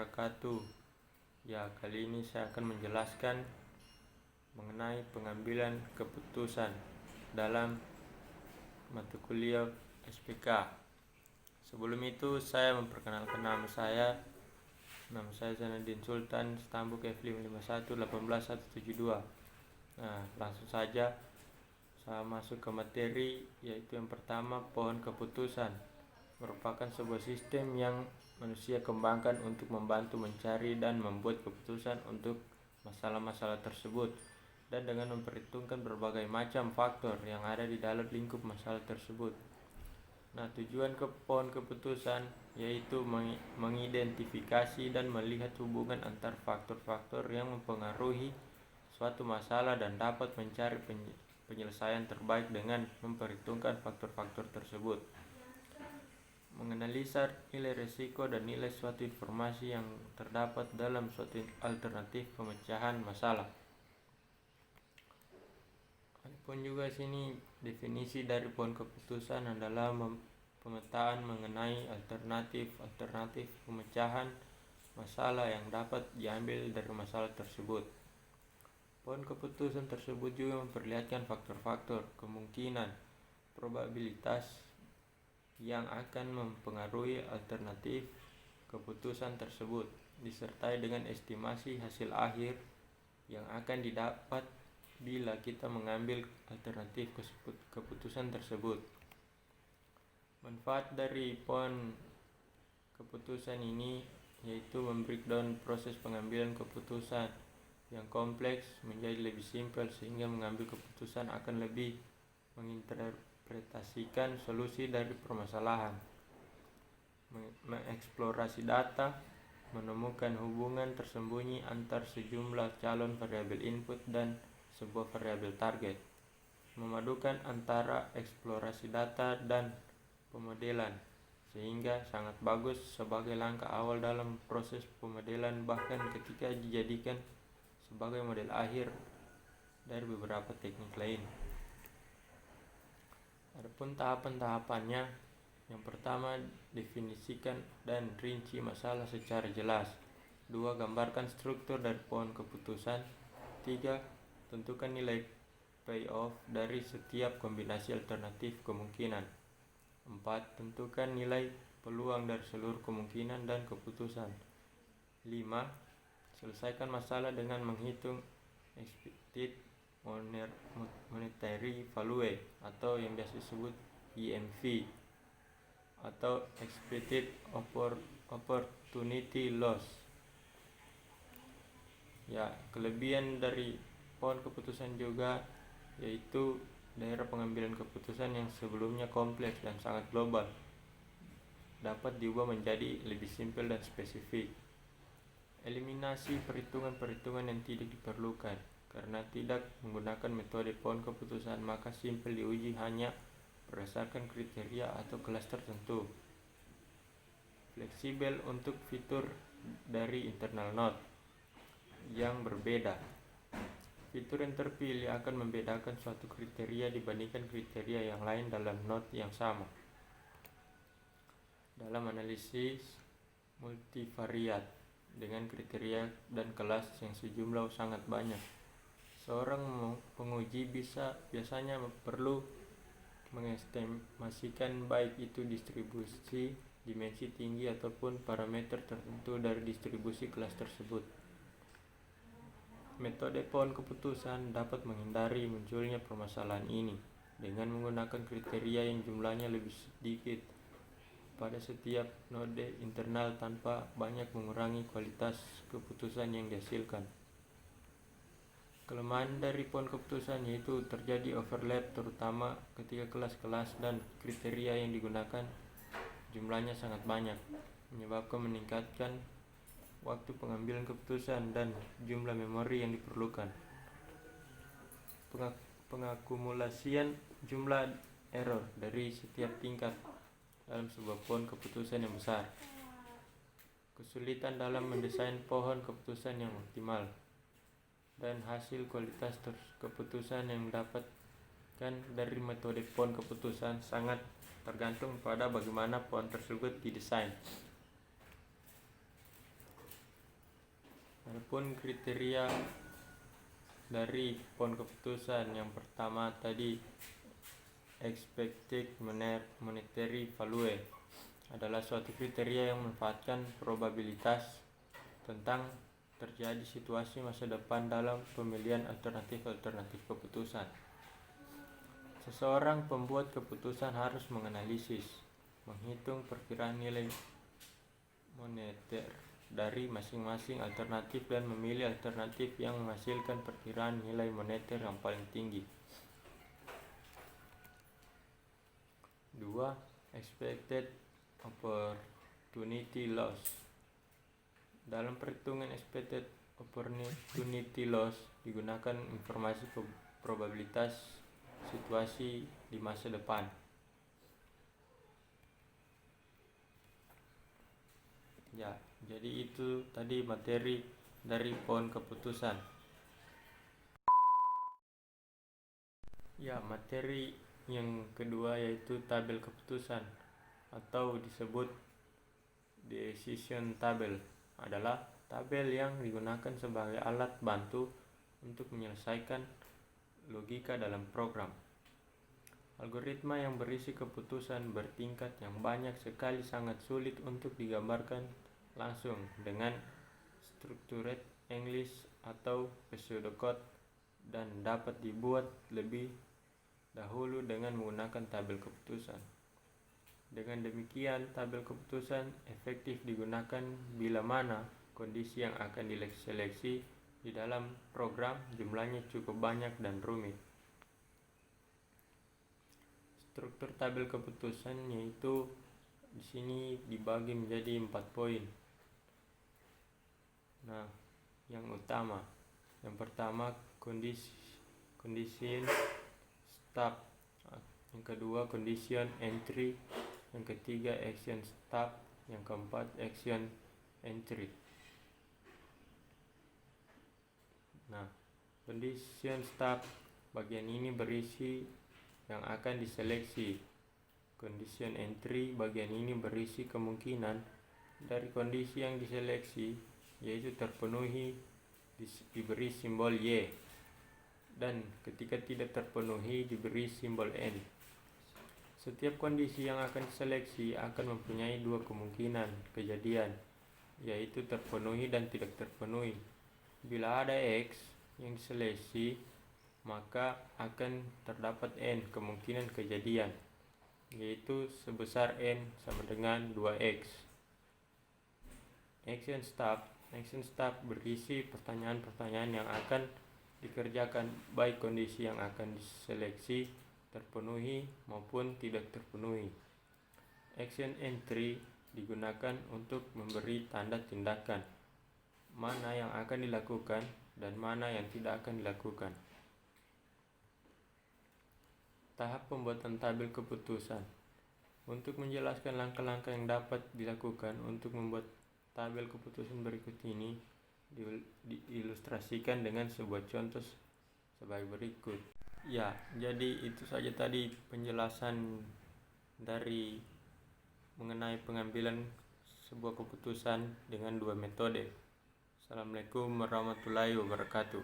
wabarakatuh. Ya, kali ini saya akan menjelaskan mengenai pengambilan keputusan dalam mata kuliah SPK. Sebelum itu saya memperkenalkan nama saya. Nama saya Zainadin Sultan, Stambuk F551 18172. Nah, langsung saja saya masuk ke materi, yaitu yang pertama, pohon keputusan merupakan sebuah sistem yang manusia kembangkan untuk membantu mencari dan membuat keputusan untuk masalah-masalah tersebut, dan dengan memperhitungkan berbagai macam faktor yang ada di dalam lingkup masalah tersebut. Nah, tujuan pohon keputusan yaitu mengidentifikasi dan melihat hubungan antar faktor-faktor yang mempengaruhi suatu masalah dan dapat mencari penyelesaian terbaik dengan memperhitungkan faktor-faktor tersebut. Menganalisa nilai risiko dan nilai suatu informasi yang terdapat dalam suatu alternatif pemecahan masalah. Adapun juga sini definisi dari pohon keputusan adalah pemetaan mengenai alternatif pemecahan masalah yang dapat diambil dari masalah tersebut. Pohon keputusan tersebut juga memperlihatkan faktor-faktor kemungkinan, probabilitas yang akan mempengaruhi alternatif keputusan tersebut, disertai dengan estimasi hasil akhir yang akan didapat bila kita mengambil alternatif keputusan tersebut. Manfaat dari pohon keputusan ini yaitu membreakdown proses pengambilan keputusan yang kompleks menjadi lebih simpel, sehingga mengambil keputusan akan lebih menginterpretasikan solusi dari permasalahan, mengeksplorasi data, menemukan hubungan tersembunyi antar sejumlah calon variabel input dan sebuah variabel target, memadukan antara eksplorasi data dan pemodelan, sehingga sangat bagus sebagai langkah awal dalam proses pemodelan, bahkan ketika dijadikan sebagai model akhir dari beberapa teknik lain. Adapun tahapan-tahapannya, yang pertama, definisikan dan rinci masalah secara jelas. 2. Gambarkan struktur dari pohon keputusan. 3. Tentukan nilai payoff dari setiap kombinasi alternatif kemungkinan. 4. Tentukan nilai peluang dari seluruh kemungkinan dan keputusan. 5. Selesaikan masalah dengan menghitung expected monetary value atau yang biasa disebut EMV atau expected opportunity loss. Ya, kelebihan dari pohon keputusan juga yaitu daerah pengambilan keputusan yang sebelumnya kompleks dan sangat global dapat diubah menjadi lebih simpel dan spesifik. Eliminasi perhitungan-perhitungan yang tidak diperlukan. Karena tidak menggunakan metode pohon keputusan, maka simpel diuji hanya berdasarkan kriteria atau kelas tertentu. Fleksibel untuk fitur dari internal node yang berbeda. Fitur yang terpilih akan membedakan suatu kriteria dibandingkan kriteria yang lain dalam node yang sama. Dalam analisis multivariat dengan kriteria dan kelas yang sejumlah sangat banyak, seorang penguji biasanya perlu mengestimasikan baik itu distribusi dimensi tinggi ataupun parameter tertentu dari distribusi kelas tersebut. Metode pohon keputusan dapat menghindari munculnya permasalahan ini dengan menggunakan kriteria yang jumlahnya lebih sedikit pada setiap node internal tanpa banyak mengurangi kualitas keputusan yang dihasilkan. Kelemahan dari pohon keputusan yaitu terjadi overlap, terutama ketika kelas-kelas dan kriteria yang digunakan jumlahnya sangat banyak, menyebabkan meningkatkan waktu pengambilan keputusan dan jumlah memori yang diperlukan. Pengakumulasian jumlah error dari setiap tingkat dalam sebuah pohon keputusan yang besar. Kesulitan dalam mendesain pohon keputusan yang optimal, dan hasil kualitas keputusan yang didapatkan dari metode pohon keputusan sangat tergantung pada bagaimana pohon tersebut didesain. Adapun kriteria dari pohon keputusan yang pertama tadi, expected monetary value, adalah suatu kriteria yang memanfaatkan probabilitas tentang terjadi situasi masa depan dalam pemilihan alternatif keputusan. Seseorang pembuat keputusan harus menganalisis, menghitung perkiraan nilai moneter dari masing-masing alternatif dan memilih alternatif yang menghasilkan perkiraan nilai moneter yang paling tinggi. 2. Expected opportunity loss. Dalam perhitungan expected opportunity loss digunakan informasi probabilitas situasi di masa depan. Ya, jadi itu tadi materi dari pohon keputusan. Ya, materi yang kedua yaitu tabel keputusan atau disebut decision table, adalah tabel yang digunakan sebagai alat bantu untuk menyelesaikan logika dalam program. Algoritma yang berisi keputusan bertingkat yang banyak sekali sangat sulit untuk digambarkan langsung dengan structured English atau pseudocode dan dapat dibuat lebih dahulu dengan menggunakan tabel keputusan. Dengan demikian, tabel keputusan efektif digunakan bila mana kondisi yang akan diseleksi di dalam program jumlahnya cukup banyak dan rumit. Struktur tabel keputusan yaitu di sini dibagi menjadi 4 poin. Nah, yang utama, yang pertama condition start, yang kedua condition entry, yang ketiga action start, yang keempat action entry. Nah, condition start bagian ini berisi yang akan diseleksi. Condition entry bagian ini berisi kemungkinan dari kondisi yang diseleksi, yaitu terpenuhi diberi simbol Y, dan ketika tidak terpenuhi diberi simbol N. Setiap kondisi yang akan diseleksi akan mempunyai dua kemungkinan kejadian, yaitu terpenuhi dan tidak terpenuhi. Bila ada X yang diseleksi, maka akan terdapat N kemungkinan kejadian, yaitu sebesar N sama dengan 2X. Action step berisi pertanyaan-pertanyaan yang akan dikerjakan baik kondisi yang akan diseleksi terpenuhi maupun tidak terpenuhi. Action entry digunakan untuk memberi tanda tindakan mana yang akan dilakukan dan mana yang tidak akan dilakukan. Tahap pembuatan tabel keputusan. Untuk menjelaskan langkah-langkah yang dapat dilakukan untuk membuat tabel keputusan berikut ini diilustrasikan dengan sebuah contoh sebagai berikut. Ya, jadi itu saja tadi penjelasan dari mengenai pengambilan sebuah keputusan dengan dua metode. Assalamualaikum warahmatullahi wabarakatuh.